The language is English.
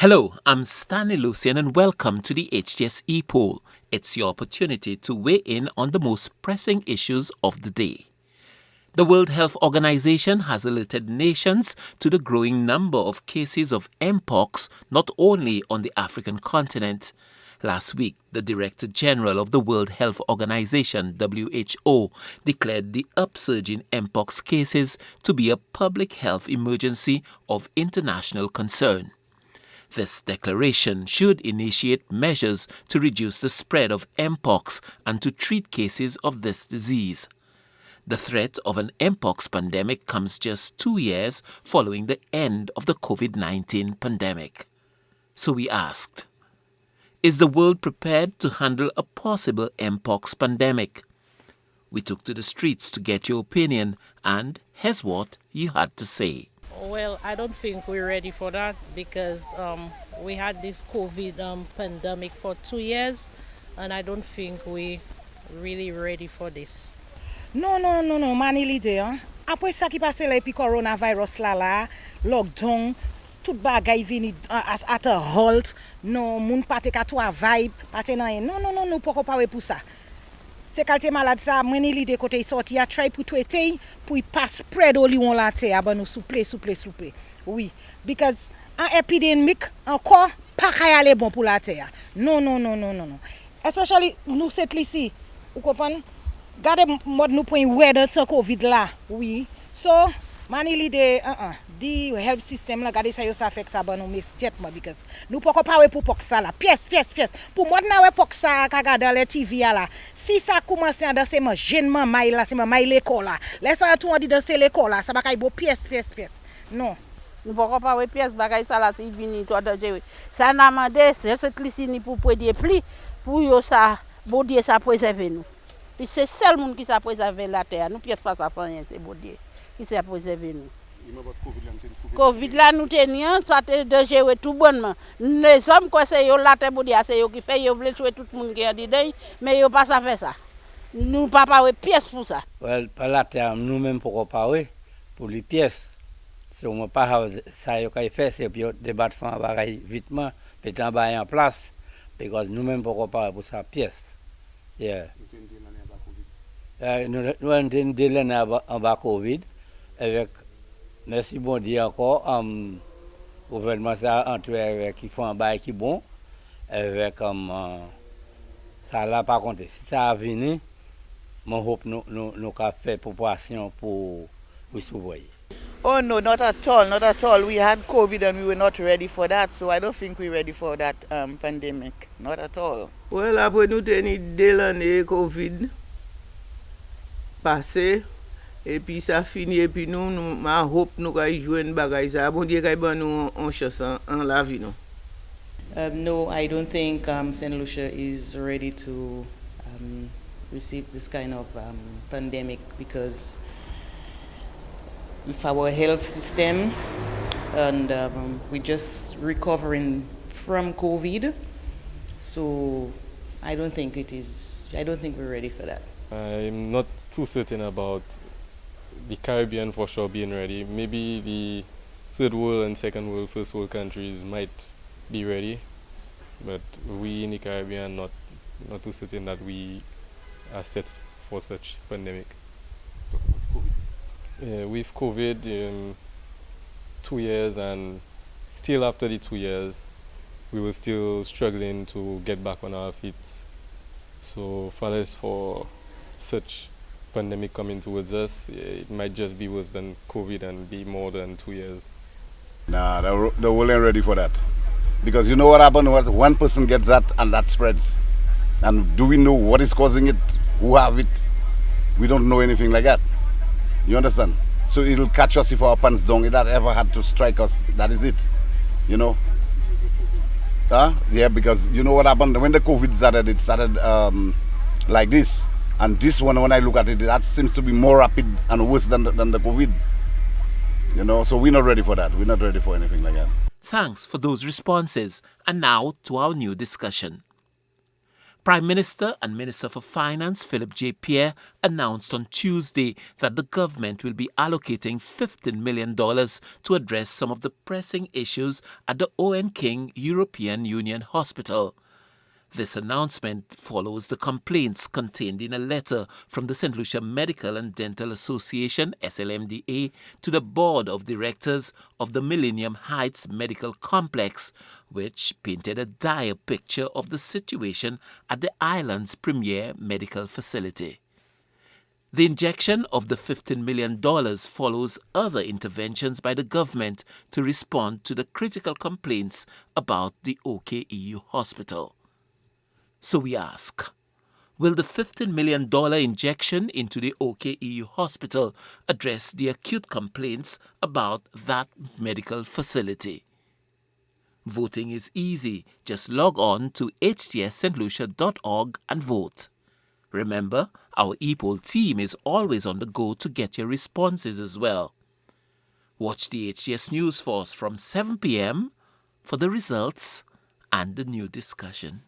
Hello, I'm Stanley Lucian and welcome to the HTS Epoll. It's your opportunity to weigh in on the most pressing issues of the day. The World Health Organization has alerted nations to the growing number of cases of Mpox not only on the African continent. Last week, the Director General of the World Health Organization, WHO, declared the upsurge in Mpox cases to be a public health emergency of international concern. This declaration should initiate measures to reduce the spread of Mpox and to treat cases of this disease. The threat of an Mpox pandemic comes just 2 years following the end of the COVID-19 pandemic. So we asked, is the world prepared to handle a possible Mpox pandemic? We took to the streets to get your opinion, and here's what you had to say. Well, I don't think we're ready for that because we had this COVID pandemic for 2 years, and I don't think we're really ready for this. Non, mani l'ide. Après ça qui passe là, puis coronavirus là, lockdown, tout bagay vini at a halt. Non, moun pa te ka travail, pa te nan. Non, nous pas parler pour ça. C'est qualité malade ça, mani l'ide côté sorti a try pour traiter, pour pas spread au lion la terre, ben nous souple. Oui, because un épidémique encore pas kay aller bon pour la terre. Non. Especially nous cette ici. Vous comprenez? Gade mod nou point weather to COVID là, oui. So, mani l'ide, the health system là, gade ça yo ça fait ça ban nou immédiatement because nous pas parler pour Pox ça là. Pièce. Pour moi na we Pox ça ka gade dans les TV là. Si ça commence dans c'est man jeune maman là, c'est maman l'école là. Laisse tout on dit dans c'est l'école là, ça ba kay bo pièce. Non. Nous pas parler pièce bagay ça là, il vini toi danger. Ça n'a mandé, c'est cette licini pour prédier pli pour yo ça, bon Dieu ça préserver nous. Puis c'est seul monde qui s'est préservé la terre. Nous pièce pas ça pour rien, c'est bon Dieu qui s'est préservé nous. Covid là nous tenions, ça te de gérer tout bonnement. Les hommes quoi c'est yo la terre bon Dieu, c'est yo qui fait yo veut tuer tout le monde qui a dit mais yo pas ça faire ça. Nous pas parler pièce pour ça. Well, par la terre nous même pour parler pour les pièces. Si on pas ça yo kay fait c'est puis débattre faire bagaille vitement, mettre en bas en place parce nous même pour parler pour ça pièce. Yeah. Nous avons des l'année en bas Covid avec merci bon Dieu encore gouvernement ça entre avec qui font un bail qui bon avec ça là par contre si ça a venu mon hope nous qu'a fait proportion pour surveiller. Oh no, not at all. We had COVID and we were not ready for that, so I don't think we're ready for that pandemic. Not at all. Well, après nous tenons 2 l'année Covid passé et puis ça fini et puis nous ma hope nous ka joindre bagay ça bon Dieu kay ban nous en chance en la vie nous. No, I don't think St. Lucia is ready to receive this kind of pandemic because with our health system and we're just recovering from COVID, so I don't think we're ready for that. I'm not too certain about the Caribbean for sure being ready. Maybe the third world and second world, first world countries might be ready, but we in the Caribbean not too certain that we are set for such pandemic. With COVID, 2 years, and still after the 2 years, we were still struggling to get back on our feet. So for such pandemic coming towards us, it might just be worse than COVID and be more than 2 years. Nah, the world ain't ready for that. Because you know what happened? One person gets that and that spreads. And do we know what is causing it? Who have it? We don't know anything like that. You understand? So it'll catch us if our pants down. If that ever had to strike us, that is it. You know? Yeah, because you know what happened? When the COVID started, it started like this. And this one, when I look at it, that seems to be more rapid and worse than the COVID. You know, so we're not ready for that. We're not ready for anything like that. Thanks for those responses. And now to our new discussion. Prime Minister and Minister for Finance Philip J. Pierre announced on Tuesday that the government will be allocating $15 million to address some of the pressing issues at the Owen King European Union Hospital. This announcement follows the complaints contained in a letter from the St. Lucia Medical and Dental Association, SLMDA, to the Board of Directors of the Millennium Heights Medical Complex, which painted a dire picture of the situation at the island's premier medical facility. The injection of the $15 million follows other interventions by the government to respond to the critical complaints about the OKEU hospital. So we ask, will the $15 million injection into the OKEU hospital address the acute complaints about that medical facility? Voting is easy. Just log on to htsstlucia.org and vote. Remember, our Epoll team is always on the go to get your responses as well. Watch the HTS News Force from 7 p.m. for the results and the new discussion.